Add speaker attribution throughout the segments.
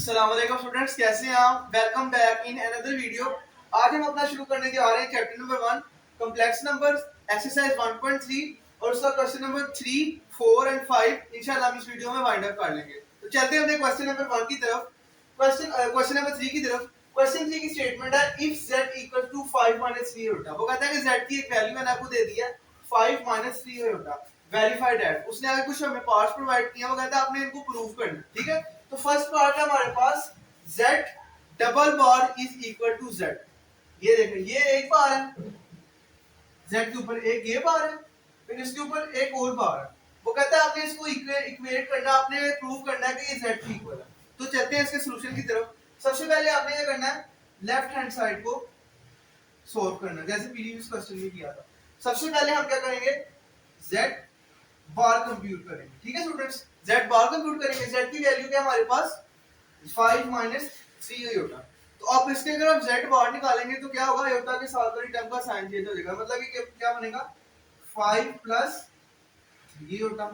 Speaker 1: अस्सलाम वालेकुम स्टूडेंट्स, कैसे हैं आप? Welcome back in another video. आज हम अपना शुरू करने जा रहे हैं chapter number 1 complex numbers exercise 1.3 और उसका क्वेश्चन नंबर 3, 4 एंड 5 इंशाल्लाह हम इस वीडियो में वाइंड अप कर लेंगे। तो चलते हैं अपने क्वेश्चन नंबर 1 की तरफ। क्वेश्चन नंबर 3 की तरफ। क्वेश्चन 3 की स्टेटमेंट है इफ z इक्वल टू 5 3 होता। वो कहता है कि z की एक वैल्यू मैंने आपको दे दी है 5 3 होता। Verified that. उसने आगे कुछ हमें पार्ट्स प्रोवाइड किया, वो कहता है आपने इनको प्रूव करना, ठीक है। तो फर्स्ट पार्ट है हमारे पास z double bar is equal to z। ये देखें, ये एक बार है, z के ऊपर एक ये बार है, फिर इसके ऊपर एक और बार है। वो कहता है आपने इसको इक्वेट करना, आपने प्रूव करना है कि ये z के इक्वल है। तो चलते हैं इसके सॉल्यूशन की तरफ। सबसे पहले आपने ये करना है लेफ्ट हैंड साइड को सॉल्व करना, जैसे प्रीवियस क्वेश्चन में किया था। सबसे पहले हम क्या करेंगे, z बार कंप्यूट करेंगे, ठीक है स्टूडेंट्स। z बार कंप्यूट करेंगे, z की वैल्यू क्या हमारे पास 5 3 होता। तो आप इसके अगर आप z बार निकालेंगे तो क्या होगा, योटा के साथ वाली टर्म का साइन चेंज हो जाएगा, मतलब कि क्या बनेगा 5 3 होता।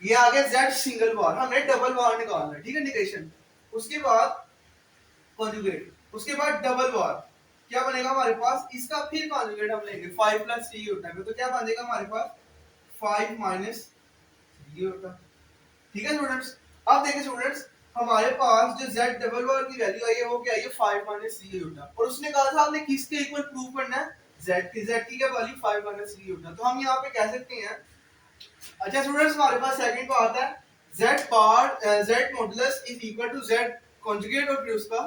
Speaker 1: ये आ गया z सिंगल बार, हमने डबल बार निकालना है, ठीक है, निगेशन। उसके बाद कॉन्जुगेट, उसके बाद डबल बार क्या बनेगा हमारे पास, इसका फिर कॉन्जुगेट हम लेंगे 5 3 होता है, तो क्या बनेगा हमारे पास 5 3 होता। ठीक है स्टूडेंट्स। अब देखिए स्टूडेंट्स, हमारे पास जो z डबल बार की वैल्यू आई है वो क्या है, 5 3 होता। और उसने कहा था आपने किसके इक्वल प्रूव करना है, z की क्या वैल्यू 5 3 होता। तो हम यहाँ पे कह सकते हैं, अच्छा स्टूडेंट्स, हमारे पास सेकंड को आता है z बार z modulus is equal to z conjugate और फिर उसका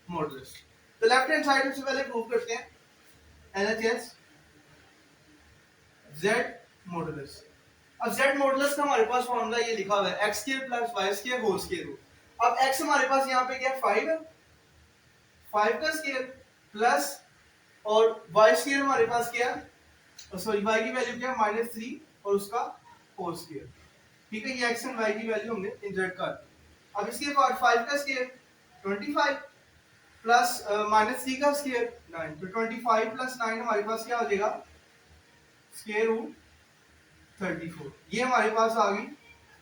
Speaker 1: मॉडुलस। तो लेफ्ट हैंड साइड से पहले प्रूव करते हैं LHS z मॉडुलस। अब z मॉडुलस का हमारे पास फॉर्मूला ये लिखा हुआ है x² + y² whole square root. अब x हमारे पास यहाँ पे क्या 5 है, 5 का स्क्वायर प्लस और y² हमारे पास क्या है, सॉरी y की वैल्यू क्या है -3 और उसका होल स्क्वायर, ठीक है। ये x एंड y की वैल्यू होंगे इन z का। अब इसके बाद 5 का स्क्वायर 25 प्लस -3 का स्क्वायर 9, तो 25 + 9 हमारे पास क्या हो जाएगा स्क्वायर रूट 34। ये हमारे पास आ गई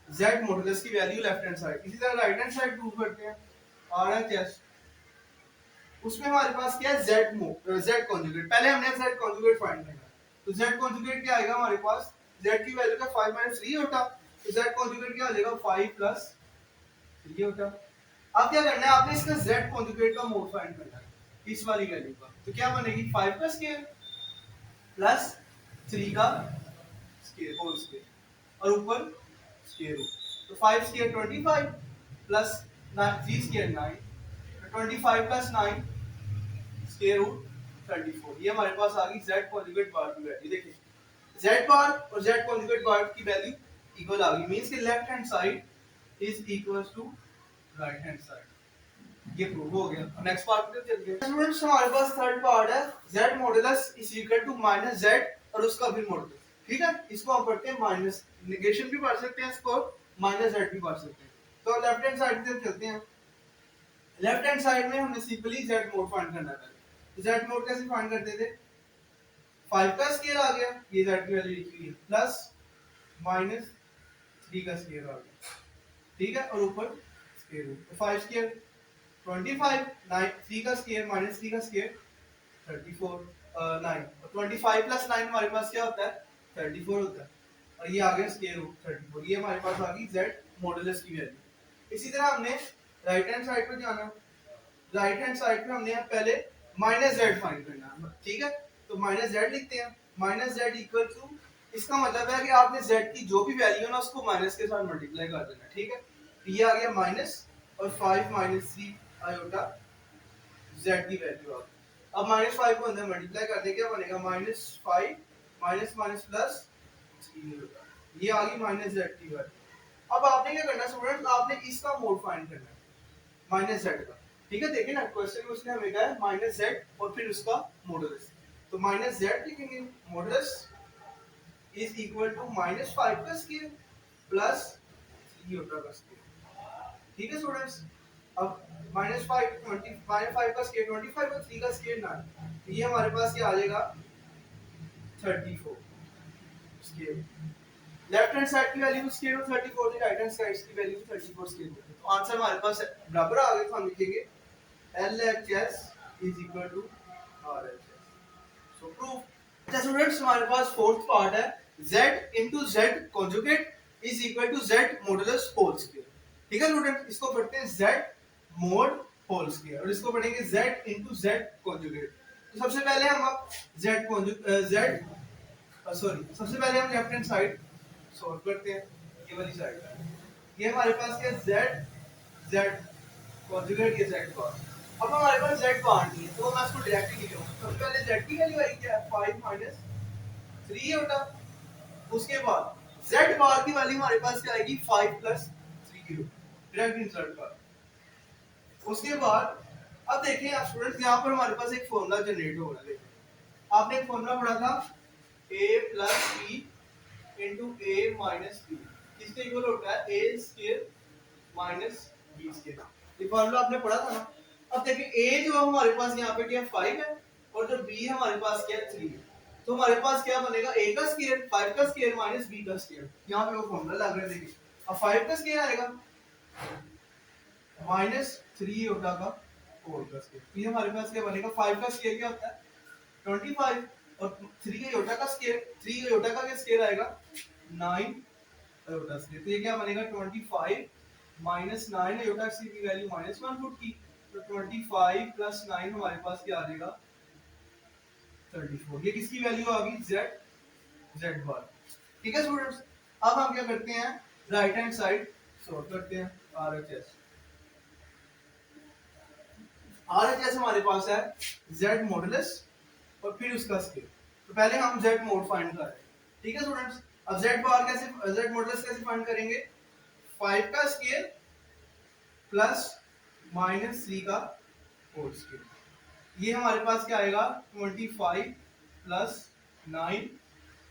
Speaker 1: z मॉडुलस की वैल्यू लेफ्ट हैंड साइड। इसी तरह राइट हैंड साइड प्रूव करते हैं RHS। उसमें हमारे पास क्या है z कॉन्जुगेट। पहले हमने z कॉन्जुगेट फाइंड करना है, तो z कॉन्जुगेट क्या आएगा हमारे पास, z की वैल्यू का 5 3 होता, तो z कॉन्जुगेट क्या हो जाएगा 5 3 होता। अब क्या करना है, आपने इसका z कॉन्जुगेट का मोड फाइंड करना है इस वाली वैल्यू का। तो क्या बनेगी 5 का स्क्वायर प्लस 3 का स्क्वायर होल स्क्वायर और ऊपर स्क्वायर रूट। तो 5 स्क्वायर 25 प्लस 3 स्क्वायर 9, तो 25 + 9 स्क्वायर रूट 34। ये हमारे पास आ गई z कॉन्जुगेट बार की वैल्यू। देखिए z बार और z कॉन्जुगेट बार की वैल्यू इक्वल आ गई, मींस कि left hand side is equals to right hand side. ये प्रूव हो गया। अब नेक्स्ट पार्ट पे चलते हैं स्टूडेंट्स। हमारे पास थर्ड पार्ट है z modulus is equal to -z और उसका फिर मॉडुलस, ठीक है। इसको हम पढ़ते हैं माइनस, नेगेशन भी पढ़ सकते हैं इसको, -z भी पढ़ सकते हैं। तो लेफ्ट हैंड साइड की तरफ चलते हैं। लेफ्ट हैंड साइड में हमने सिंपली z मोड फाइंड करना था। तो z मोड कैसे फाइंड करते थे, 5 का स्क्वायर आ गया, ये z की वैल्यू लिखी है, प्लस -3 का स्क्वायर आ गया, ठीक है, और ऊपर स्क्वायर रूट। तो 5 स्क्वायर 25, 9 3 का स्क्वायर -3 का स्क्वायर 34 9, और 25 + 9 हमारे पास क्या होता है 34 होता है, और ये आ गया स्क्वायर रूट 34। ये हमारे पास आ गई z मॉडुलस की वैल्यू। इसी तरह हमने राइट हैंड साइड पे जाना, राइट हैंड साइड पे हमने पहले -z फाइंड करना है, ठीक है। तो -z लिखते हैं, -z इक्वल टू, इसका मतलब है कि आपने z की जो भी वैल्यू है ना उसको माइनस के साथ मल्टीप्लाई कर देना, ठीक है। तो ये आ गया माइनस और 5 3 आयोटा z की वैल्यू आ गई। अब -5 को अंदर मल्टीप्लाई कर दे, क्या बनेगा -5 माइनस प्लस 3 होगा। ये आ गई -z की वैल्यू। अब आपने क्या करना है स्टूडेंट, आपने इसका मोड फाइंड करना है -z का, ठीक है। देखिए ना क्वेश्चन में उसने हमें कहा है -z और फिर उसका मॉडुलस। तो -z लिखेंगे, मॉडुलस इज इक्वल टू -5 का स्क्वायर प्लस 3 होता का स्क्वायर, ठीक है स्टूडेंट्स। अब -5 -5 का स्क्वायर 25 और 3 का स्क्वायर 9, तो ये हमारे पास क्या आ जाएगा 34 स्क्वायर। लेफ्ट हैंड साइड की वैल्यू स्क्वायर रूट 34 थी, राइट हैंड साइड की वैल्यू 34 स्क्वायर रूट। आंसर हमारे पास बराबर आ गए, तो हम लिखेंगे LHS is equal to RHS। So proof. अच्छा स्टूडेंट्स, हमारे पास फोर्थ पार्ट है Z into Z conjugate is equal to Z modulus whole square। ठीक है स्टूडेंट, इसको पढ़ते हैं Z mod whole square और इसको पढ़ेंगे Z into Z conjugate। तो सबसे पहले हम सबसे पहले हम लेफ्ट हैंड साइड सॉल्व करते हैं, ये वाली साइड। ये हमारे पास क्या Z Z conjugate ये Z बार। अब हमारे पास Z बार नहीं है तो मैं इसको डायरेक्ट ही लिखूंगा। सबसे पहले Z की वैल्यू आई क्या है 5 माइनस 3 होता। उसके बाद Z बार की वैल्यू हमारे पास क्या आएगी 5 प्लस 3 डायरेक्ट इंसर्ट कर। उसके बाद अब देखें आप स्टूडेंट्स, यहाँ पर हमारे पास एक फॉर्मूला जनरेट हो रहा है। देखिए आपने एक फॉर्मूला पढ़ा था a plus b into a minus b, इसके इक्वल होता है a square minus b square. ये फॉर्मूला आपने पढ़ा था ना। अब देखिए a जो हमारे पास यहाँ पे क्या 5 है और जो b हमारे पास क्या 3 है, तो हमारे पास क्या बनेगा a का स्क्वायर 5 का स्क्वायर माइनस b का स्क्वायर। यहाँ पे वो फॉर्मूला लग रहा है। देखिए अब 5 का स्क्वायर आएगा माइनस 3 होता का 4 का स्क्वायर, तो ये हमारे पास क्या बनेगा 5 का स्क्वायर क्या होता है 25 और 3 का योटा का स्क्वायर 3 का योटा का क्या स्क्वायर आएगा 9 योटा स्क्वायर, तो ये क्या बनेगा 25 माइनस 9 योटा की वैल्यू माइनस 140, तो 25 प्लस 9 हमारे पास क्या आ जाएगा 34। ये किसकी वैल्यू आ गई Z बार। ठीक है स्टूडेंट्स, अब हम क्या करते हैं राइट हैंड साइड सॉल्व करते हैं। RHS हमारे पास है Z मॉडुलस और फिर उसका स्क्वायर। तो पहले हम Z मोड फाइंड कर रहे हैं। ठीक है स्टूडेंट्स, अब Z बार कैसे Z मॉडुलस कैसे फाइंड करेंगे 5 का स्क्वायर प्लस माइनस 3 का होल स्क्वायर। ये हमारे पास क्या आएगा 25 plus 9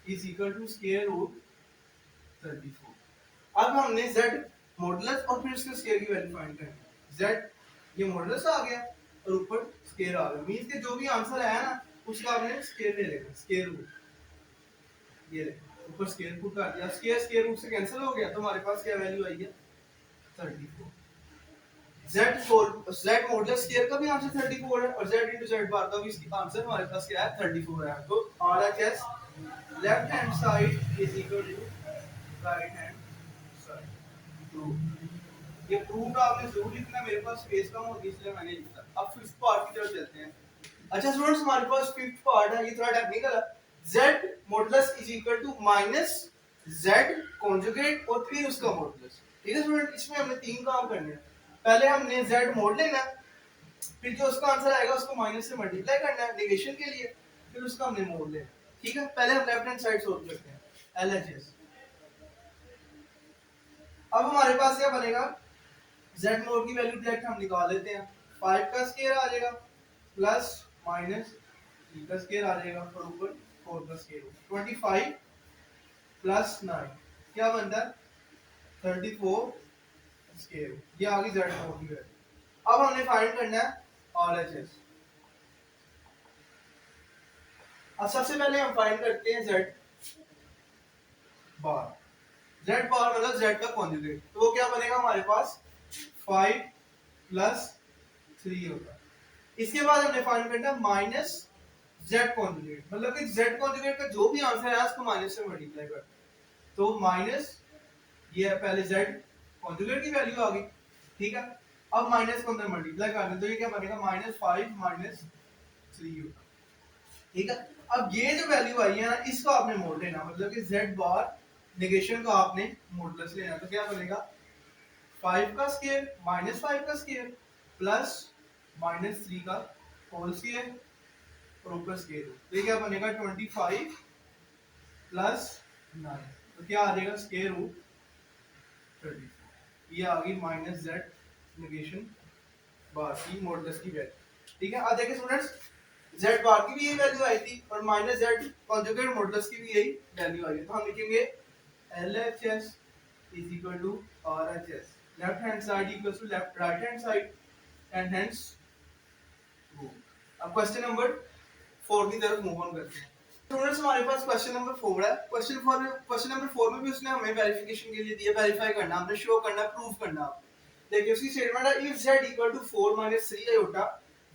Speaker 1: is equal to square root 34। अब हमने Z मॉडुलस और फिर उसके स्क्वायर की वैल्यू फाइंड करनी है। Z ये मॉडुलस आ गया और ऊपर स्क्वायर आ गया, मींस के जो भी आंसर आया ना उसका आपने स्क्वायर ले लेना, स्क्वायर रूट ये ले ऊपर स्क्वायर पुट कर दिया, स्क्वायर रूट से कैंसिल हो गया, तो हमारे पास क्या वैल्यू आई है 34। Z मॉडुलस स्क्वायर का भी आंसर 34 है और Z into Z बार का भी इसका आंसर हमारे पास क्या है 34 है। तो RHS left hand side is equal to right hand side. Proof, ये प्रूफ आपने जरूर लिखना, मेरे पास स्पेस कम होगी इसलिए मैंने लिखा। अब फिफ्थ पार्ट की तरफ चलते हैं। अच्छा स्टूडेंट्स, हमारे पास फिफ्थ पार्ट है, ये थोड़ा टेक्निकल है। Z modulus is equal to minus Z conjugate और फिर उसका मॉडुलस। ठीक है स्टूडेंट, इसमें हमने तीन काम करने हैं। पहले हमने Z मोड लेना है, फिर जो उसका आंसर आएगा उसको माइनस से मल्टीप्लाई करना है नेगेशन के लिए, फिर उसका हमने मोड लेना। ठीक है, पहले हम लेफ्ट हैंड साइड सॉल्व करते हैं LHS। अब हमारे पास क्या बनेगा Z मोड की वैल्यू डायरेक्ट हम निकाल लेते हैं। 5 का स्क्वायर आ जाएगा प्लस माइनस 3 का स्क्वायर आ जाएगा और ऊपर 4 का स्क्वायर। 25 प्लस 9 क्या बनता है 34 स्क्वायर, ये आ गई Z मोड की वैल्यू। अब हमने फाइंड करना है RHS। अब सबसे पहले हम फाइंड करते हैं Z बार। Z बार मतलब Z का कॉन्जुगेट, तो वो क्या बनेगा हमारे पास 5 प्लस 3 होगा। इसके बाद हमने फाइंड करना है माइनस Z कॉन्जुगेट, मतलब कि Z कॉन्जुगेट का जो भी आंसर है उसको माइनस से मल्टीप्लाई कर, तो माइनस ये है पहले Z कॉन्जुगेट की वैल्यू आ गई। ठीक है, अब माइनस को अंदर मल्टीप्लाई कर दें तो ये क्या बनेगा -5 माइनस 3 होगा। ठीक है, अब ये जो वैल्यू आई है ना इसको आपने मोड लेना, मतलब कि Z बार नेगेशन का आपने मॉडुलस लेना, तो क्या बनेगा 5 का स्क्वायर माइनस 5 का स्क्वायर प्लस माइनस 3 का होल स्क्वायर और ऊपर स्क्वायर, तो ये क्या बनेगा 25 प्लस 9, तो क्या आ जाएगा स्क्वायर रूट 34। ये आ गई माइनस Z नेगेशन बार की मॉडुलस की वैल्यू। ठीक है, अब देखिए स्टूडेंट्स Z बार की भी यही वैल्यू आई थी और माइनस Z कॉन्जुगेट मॉडुलस की भी यही वैल्यू आई है, तो हम लिखेंगे LHS is equal to RHS, left hand side equals to right hand side and hence true। अब क्वेश्चन नंबर 4 की तरफ मूव ऑन करते हैं। स्टूडेंट्स हमारे पास क्वेश्चन नंबर 4 है। क्वेश्चन नंबर 4 में भी उसने हमें वेरिफिकेशन के लिए दिया, वेरीफाई करना, हमने शो करना, प्रूव करना। देखिए उसकी स्टेटमेंट है if z equal to 4 minus 3 iota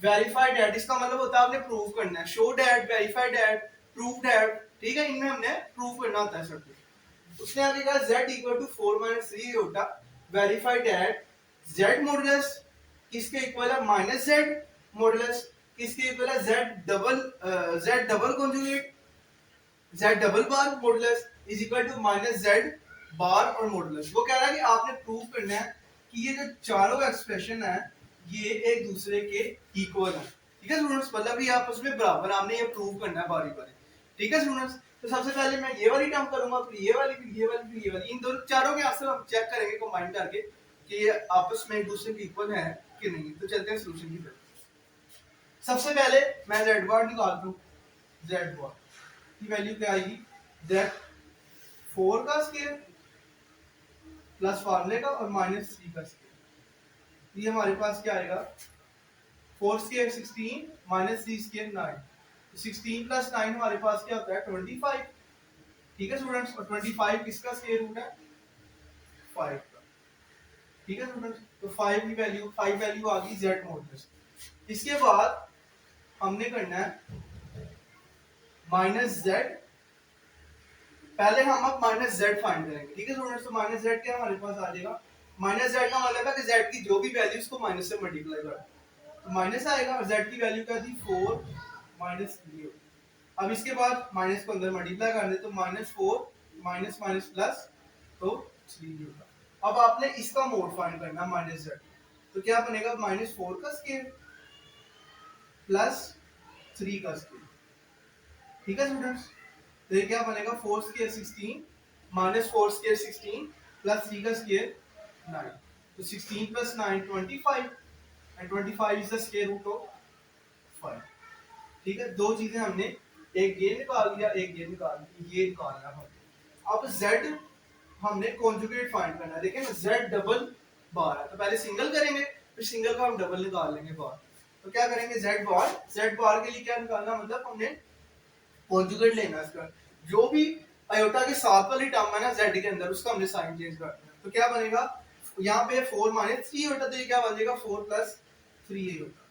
Speaker 1: verify that, इसका मतलब होता है आपने प्रूव करना है, show that, verify that, prove that, ठीक है, इनमें हमने प्रूव करना होता है सब कुछ। उसने आगे कहा z equal to 4 minus 3 iota verify that z modulus किसके इक्वल है माइनस z मॉडुलस किसके इक्वल है z double conjugate z double bar modulus is equal to minus z bar और मॉडुलस। वो कह रहा है कि आपने प्रूव करना है कि ये जो चारों एक्सप्रेशन है ये एक दूसरे के इक्वल है, ठीक है स्टूडेंट्स, मतलब ये आपस में बराबर, आपने ये प्रूव करना है बारी बारी, ठीक है स्टूडेंट्स। तो सबसे पहले मैं ये वाली टर्म करूंगा, फिर ये वाली, फिर ये वाली, फिर ये वाली, इन दोनों चारों के आंसर हम चेक करेंगे कंबाइन करके कि ये आपस में एक दूसरे के इक्वल है कि नहीं। तो चलते हैं सॉल्यूशन की तरफ। सबसे पहले मैं z बार निकाल दूं, z बार की वैल्यू क्या आएगी, z 4 का स्क्वायर प्लस फार्मूले का और माइनस 3 का स्क्वायर, ये हमारे पास क्या आएगा 4 स्क्वायर 16 माइनस 3 स्क्वायर 9, 16 प्लस 9 हमारे पास क्या होता है 25, ठीक है स्टूडेंट्स, और 25 किसका स्क्वायर रूट है 5 का, ठीक है स्टूडेंट्स। तो 5 की वैल्यू 5 वैल्यू आ गई z मॉडुलस। इसके बाद हमने करना है माइनस z, पहले हम अब माइनस z फाइंड करेंगे, ठीक है स्टूडेंट्स। तो माइनस z क्या हमारे पास आ जाएगा, माइनस z का मतलब है कि z की जो भी वैल्यू उसको माइनस से मल्टीप्लाई कर, तो माइनस आएगा और z की वैल्यू क्या थी 4 माइनस 3। अब इसके बाद माइनस को अंदर मल्टीप्लाई कर दे तो माइनस 4 माइनस माइनस प्लस तो 3 होगा। अब आपने इसका मोड फाइंड करना माइनस z, तो क्या बनेगा माइनस 4 का स्क्वायर प्लस 3 का स्क्वायर, ठीक है स्टूडेंट्स। तो ये क्या बनेगा 4 स्क्वायर 16 माइनस 4 स्क्वायर 16 प्लस 3 का स्क्वायर 9, तो 16 plus 9 25 and 25 is the square root of 5, ठीक है। दो चीजें हमने, एक ये निकाल लिया, एक ये निकाल लिया, ये निकालना है। अब z हमने कॉन्जुगेट फाइंड करना है, देखिए ना z डबल बार है, तो पहले सिंगल करेंगे फिर सिंगल का हम डबल निकाल लेंगे बार। तो क्या करेंगे z बार के लिए क्या निकालना, मतलब हमने कॉन्जुगेट लेना इसका, जो भी आयोटा के साथ वाली टर्म है ना z के अंदर उसका हमने साइन चेंज करना है। तो क्या बनेगा यहाँ पे 4 माइनस 3 होता, तो ये क्या बनेगा 4 प्लस 3 होता,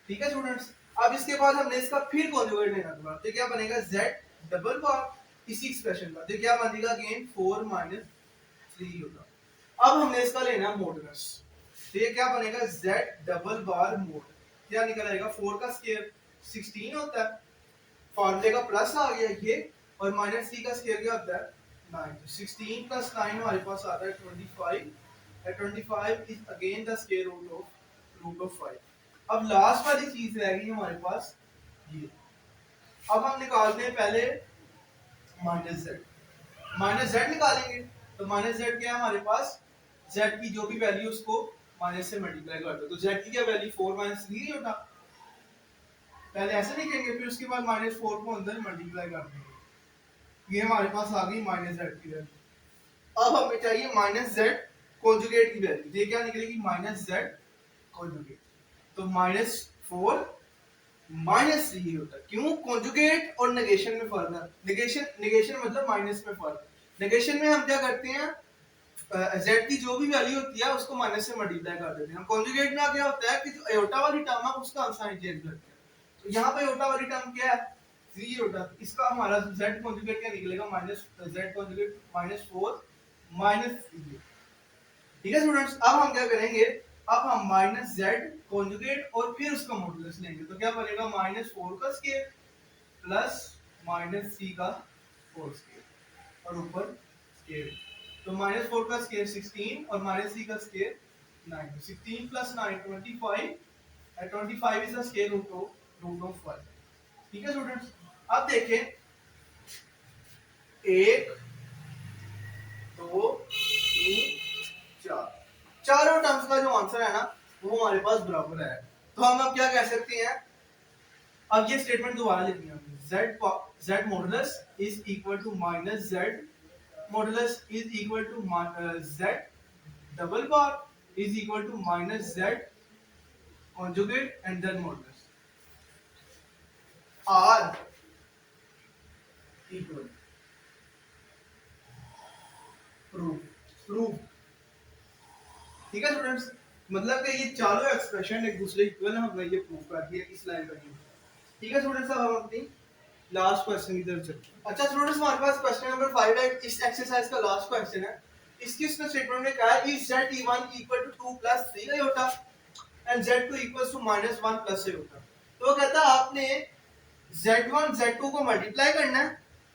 Speaker 1: ठीक है स्टूडेंट्स। अब इसके बाद हमने इसका फिर कॉन्जुगेट लेना होगा, तो क्या बनेगा z डबल बार इसी एक्सप्रेशन का, तो क्या बनेगा अगेन 4 माइनस 3 होगा। अब हमने इसका लेना मॉडुलस, तो ये क्या बनेगा z डबल बार मोड, क्या निकल आएगा 4 का स्क्वायर 16 होता है, फॉर्मूले का प्लस आ गया ये, और माइनस 3 का स्क्वायर क्या होता है 9, तो 16 प्लस 9 हमारे पास आता है 25 and 25 is again the square root of 5। अब लास्ट वाली चीज रह गई हमारे पास ये। अब हम निकालते हैं पहले माइनस z निकालेंगे, तो माइनस z क्या है हमारे पास, z की जो भी वैल्यू उसको माइनस से मल्टीप्लाई कर दो, तो z की क्या वैल्यू 4 माइनस 3 होता, पहले ऐसे लिखेंगे फिर उसके बाद माइनस 4 को अंदर मल्टीप्लाई कर देंगे, ये हमारे पास आ गई माइनस z की वैल्यू। अब हमें चाहिए माइनस z कॉन्जुगेट की वैल्यू, ये क्या निकलेगी माइनस z कॉन्जुगेट, तो माइनस 4 माइनस 3 होता है, क्यों कॉन्जुगेट और नेगेशन में फर्क है, नेगेशन मतलब माइनस में फर्क, नेगेशन में हम क्या करते हैं z की जो भी वैल्यू होती है उसको माइनस से मल्टीप्लाई कर देते हैं, कॉन्जुगेट में क्या होता है कि जो आयोटा वाली टर्म है उसका हम साइन चेंज करते हैं, तो यहाँ पे आयोटा वाली टर्म क्या है 3 होता है, इसका हमारा z कॉन्जुगेट क्या निकलेगा minus z conjugate minus 4 minus 3, ठीक है स्टूडेंट्स। अब हम क्या करेंगे, अब हम माइनस z कॉन्जुगेट और फिर उसका मॉडुलस लेंगे, तो क्या बनेगा माइनस 4 का स्क्वायर प्लस माइनस 3 का होल स्क्वायर और ऊपर स्क्वायर, तो माइनस 4 का स्क्वायर 16 और माइनस 3 का square 9, 16 plus 9 25 and 25 is the square root of 5, ठीक है स्टूडेंट्स। अब देखें 1 2 3 4 चारों टर्म्स का जो आंसर है ना वो हमारे पास बराबर है, तो हम अब क्या कह सकते हैं, अब ये स्टेटमेंट दोबारा लिखनी है, z modulus is equal to minus z modulus is equal to z double bar is equal to minus z conjugate and then modulus are equal, proof ठीक है स्टूडेंट्स, मतलब कि ये चारों एक्सप्रेशन एक दूसरे इक्वल है, हमने ये प्रूव कर दिया इस लाइन पर। ठीक है स्टूडेंट्स, अब हम अपनी लास्ट क्वेश्चन की तरफ चलते हैं। अच्छा स्टूडेंट्स, हमारे पास क्वेश्चन नंबर 5 है, इस एक्सरसाइज का लास्ट क्वेश्चन है। इसकी उसने स्टेटमेंट में कहा है if z1 equal to 2 plus 3 iota and z2 equals to -1 plus iota. तो वो कहता है आपने z1 z2 को मल्टीप्लाई करना है,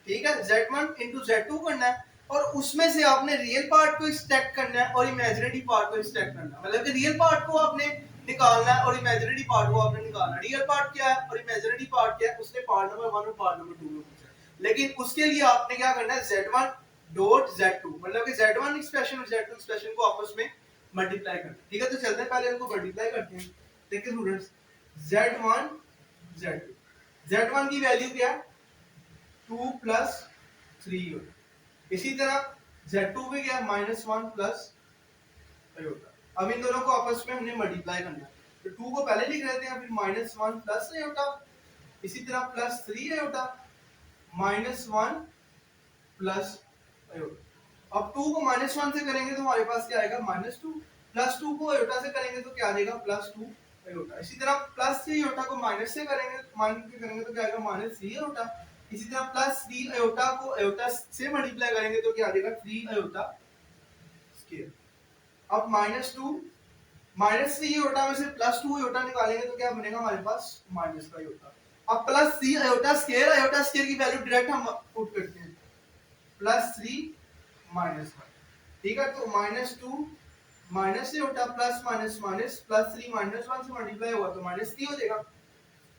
Speaker 1: ठीक है, z1 into z2 करना है, और उसमें से आपने रियल पार्ट को एक्सट्रैक्ट करना है और इमेजिनरी पार्ट को एक्सट्रैक्ट करना है। मतलब कि रियल पार्ट को आपने निकालना है और इमेजिनरी पार्ट को आपने निकालना है। रियल पार्ट क्या है और इमेजिनरी पार्ट क्या है, उसने पार्ट नंबर 1 और पार्ट नंबर 2 में पूछा है। लेकिन उसके लिए आपने क्या करना है, z1 डॉट z2, मतलब कि z1 एक्सप्रेशन और z2 एक्सप्रेशन को आपस में मल्टीप्लाई करना है। ठीक है, तो चलते हैं पहले इनको मल्टीप्लाई करते हैं। देखिए स्टूडेंट्स, z1 z2, z1 की वैल्यू क्या है 2 प्लस 3, इसी तरह z2 भी क्या -1 प्लस आयोटा। अब इन दोनों को आपस में हमने मल्टीप्लाई करना है, तो 2 को पहले लिख लेते हैं, फिर -1 प्लस आयोटा, इसी तरह +3 आयोटा, -1 प्लस आयोटा। अब 2 को -1 से करेंगे तो हमारे पास क्या आएगा -2, +2 को आयोटा से करेंगे तो क्या आ जाएगा +2 आयोटा। इसी तरह +3 आयोटा को माइनस से करेंगे तो क्या आएगा -3 आयोटा। इसी तरह +3 आयोटा को आयोटा से मल्टीप्लाई करेंगे तो क्या आ जाएगा 3 आयोटा स्क्वायर। अब -2 -3 आयोटा में से +2 आयोटा निकालेंगे तो क्या बनेगा हमारे पास -5 आयोटा। अब +3 आयोटा स्क्वायर की वैल्यू डायरेक्ट हम पुट करते हैं, +3 -1, ठीक है, तो -2 माइनस से उठा प्लस माइनस माइनस +3 -1 से मल्टीप्लाई हुआ तो -3 हो जाएगा।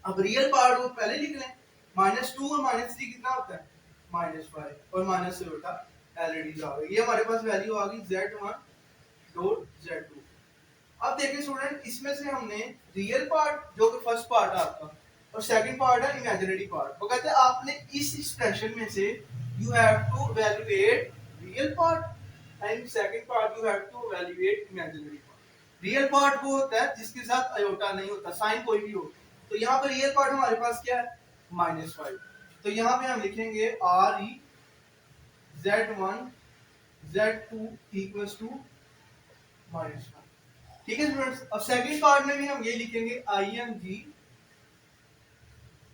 Speaker 1: अब रियल पार्ट को पहले लिख लें, -2 और -3 कितना होता है -5, और माइनस से उठा ऑलरेडी आ गई, ये हमारे पास वैल्यू आ गई z1 डॉट z2। अब देखिए स्टूडेंट, इसमें से हमने रियल पार्ट जो कि फर्स्ट पार्ट है आपका और सेकंड पार्ट है इमेजिनरी पार्ट, वो कहते हैं आपने इस एक्सप्रेशन में से you have to evaluate real part and second part you have to evaluate imaginary part. Real part वो होता है जिसके साथ आयोटा नहीं होता, साइन कोई भी हो। तो यहाँ पर रियल पार्ट हमारे पास क्या है -5, तो यहाँ पे हम लिखेंगे re z1 z2 equals to -1। ठीक है स्टूडेंट्स, अब सेकंड पार्ट में भी हम ये लिखेंगे img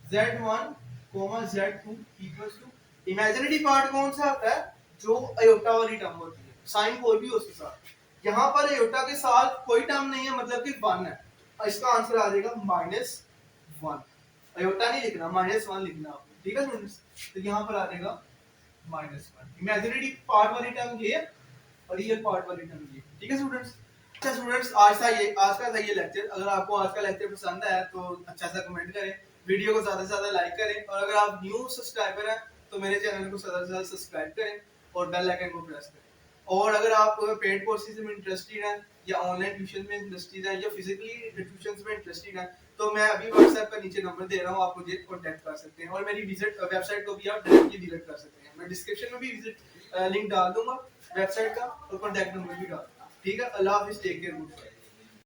Speaker 1: z1 z2 equals to, imaginary part कौन सा होता है जो आयोटा वाली टर्म होती है, साइन कोई भी हो उसके साथ। यहाँ पर आयोटा के साथ कोई टर्म नहीं है, मतलब कि 1 है, और इसका आंसर आ जाएगा -1। आयोटा नहीं लिखना, -1 लिखना आपको, ठीक है स्टूडेंट्स, तो यहाँ पर आ जाएगा -1। इमेजिनरी पार्ट वाली टर्म ये और रियल पार्ट वाली टर्म ये, ठीक है स्टूडेंट्स। अच्छा स्टूडेंट्स, आज का था ये लेक्चर। अगर आपको आज का लेक्चर पसंद आया तो अच्छा सा कमेंट करें, वीडियो को ज्यादा से ज्यादा लाइक करें, और अगर आप न्यू सब्सक्राइबर हैं तो मेरे चैनल को ज्यादा से ज्यादा सब्सक्राइब करें और बेल आइकन को प्रेस करें। और अगर आप पेड कोर्सेज में इंटरेस्टेड हैं या ऑनलाइन ट्यूशन में इंटरेस्टेड हैं या फिजिकली ट्यूशन में इंटरेस्टेड हैं तो मैं अभी व्हाट्सएप पर नीचे नंबर दे रहा हूँ, आप मुझे कॉन्टैक्ट कर सकते हैं, और मेरी वेबसाइट को भी आप डायरेक्टली विजिट कर सकते हैं। मैं डिस्क्रिप्शन में भी लिंक डाल दूंगा वेबसाइट का और कॉन्टैक्ट नंबर भी डाल दूंगा। ठीक है, अल्लाह हाफिज़, टेक केयर, गुड बाय।